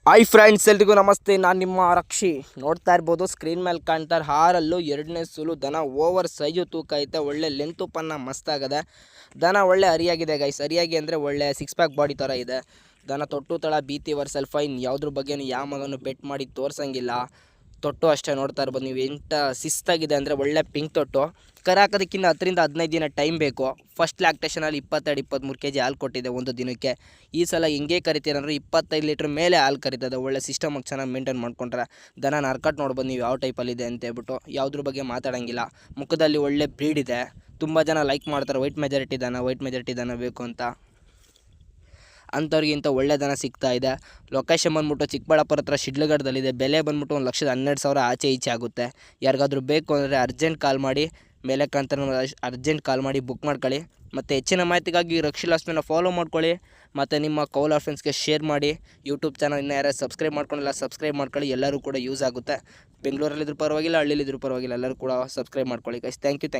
Hi friends, ಎಲ್ರಿಗೂ ನಮಸ್ತೆ. ನಾನು ನಿಮ್ಮ ರಕ್ಷಿ. ನೋಡ್ತಾ ಇರ್ಬೋದು ಸ್ಕ್ರೀನ್ ಮೇಲೆ ಕಾಣ್ತಾರೆ ಹಾರಲ್ಲೂ ಎರಡನೇ ಸುಲು ದನ ಓವರ್ ಸೈಜು ತೂಕ ಐತೆ. ಒಳ್ಳೆ ಲೆಂತು ಪನ್ನ ಮಸ್ತಾಗದೆ. ದನ ಒಳ್ಳೆ ಹರಿಯಾಗಿದೆ ಗೈಸ್. ಹರಿಯಾಗಿ ಅಂದರೆ ಒಳ್ಳೆ ಸಿಕ್ಸ್ ಪ್ಯಾಕ್ ಬಾಡಿ ಥರ ಇದೆ ದನ. ತೊಟ್ಟು ತಳ ಬೀತಿ ವರ್ಸಲ್ ಫೈನ್. ಯಾವುದ್ರ ಬಗ್ಗೆನೂ ಯಾವ ಮಗನೂ ಬೆಟ್ ಮಾಡಿ ತೋರ್ಸಂಗಿಲ್ಲ. ತೊಟ್ಟು ಅಷ್ಟೇ ನೋಡ್ತಾ ಇರ್ಬೋದು ನೀವು. ಎಂಟ ಶಿಸ್ತಾಗಿದೆ ಅಂದರೆ ಒಳ್ಳೆ ಪಿಂಕ್ ತೊಟ್ಟು. ಕರೆ ಹಾಕೋದಕ್ಕಿಂತ 10-15 ದಿನ ಟೈಮ್ ಬೇಕು. ಫಸ್ಟ್ ಲ್ಯಾಕ್ಟೇಷನಲ್ಲಿ 22-23 kg ಹಾಲು ಕೊಟ್ಟಿದೆ ಒಂದು ದಿನಕ್ಕೆ. ಈ ಸಲ ಹಿಂಗೆ ಕರಿತೀರಂದ್ರೆ 25 ಲೀಟ್ರ್ ಮೇಲೆ ಹಾಲು ಕರಿತದೆ. ಒಳ್ಳೆ ಸಿಸ್ಟಮಾಗಿ ಚೆನ್ನಾಗಿ ಮೇಂಟೈನ್ ಮಾಡ್ಕೊಂಡ್ರೆ ದನ ನರ್ಕಟ್ ನೋಡ್ಬೋದು ನೀವು ಯಾವ ಟೈಪಲ್ಲಿದೆ ಅಂತೇಳ್ಬಿಟ್ಟು. ಯಾವುದ್ರ ಬಗ್ಗೆ ಮಾತಾಡೋಂಗಿಲ್ಲ. ಮುಖದಲ್ಲಿ ಒಳ್ಳೆ ಬ್ರೀಡ್ ಇದೆ. ತುಂಬ ಜನ ಲೈಕ್ ಮಾಡ್ತಾರೆ ವೈಟ್ ಮೆಜಾರಿಟಿ ದನ ಬೇಕು ಅಂತ. ಅಂಥವ್ರಿಗಿಂತ ಒಳ್ಳೆ ದನ ಸಿಗ್ತಾ ಇದೆ. ಲೊಕೇಶನ್ ಬಂದ್ಬಿಟ್ಟು ಚಿಕ್ಕಬಳ್ಳಾಪುರ ಹತ್ರ ಶಿಡ್ಲಘಟ್ಟದಲ್ಲಿದೆ. ಬೆಲೆ ಬಂದ್ಬಿಟ್ಟು 1,12,000 ಆಚೆ ಈಚೆ ಆಗುತ್ತೆ. ಯಾರಿಗಾದ್ರೂ ಬೇಕು ಅಂದರೆ ಅರ್ಜೆಂಟ್ ಕಾಲ್ ಮಾಡಿ, ಮೇಲೆ ಕಾಣ್ತಾರೆ ಅರ್ಜೆಂಟ್ ಕಾಲ್ ಮಾಡಿ ಬುಕ್ ಮಾಡ್ಕೊಳ್ಳಿ. ಮತ್ತು ಹೆಚ್ಚಿನ ಮಾಹಿತಿಗಾಗಿ ರಕ್ಷಿ ಲಾಸ್ಮೇನ ಫಾಲೋ ಮಾಡ್ಕೊಳ್ಳಿ. ಮತ್ತು ನಿಮ್ಮ ಕೌಲರ್ ಫ್ರೆಂಡ್ಸ್ಗೆ ಶೇರ್ ಮಾಡಿ. ಯೂಟ್ಯೂಬ್ ಚಾನಲ್ ಇನ್ನೂ ಯಾರು ಸಬ್ಸ್ಕ್ರೈಬ್ ಮಾಡ್ಕೊಂಡಿಲ್ಲ ಸಬ್ಸ್ಕ್ರೈಬ್ ಮಾಡ್ಕೊಳ್ಳಿ. ಎಲ್ಲರೂ ಕೂಡ ಯೂಸ್ ಆಗುತ್ತೆ. ಬೆಂಗಳೂರಲ್ಲಿದ್ದರೂ ಪರವಾಗಿಲ್ಲ, ಹಳ್ಳಿಲಿದ್ದರೂ ಪರವಾಗಿಲ್ಲ, ಎಲ್ಲರೂ ಕೂಡ ಸಬ್ಸ್ಕ್ರೈಬ್ ಮಾಡ್ಕೊಳ್ಳಿ ಗೈಸ್. Thank you.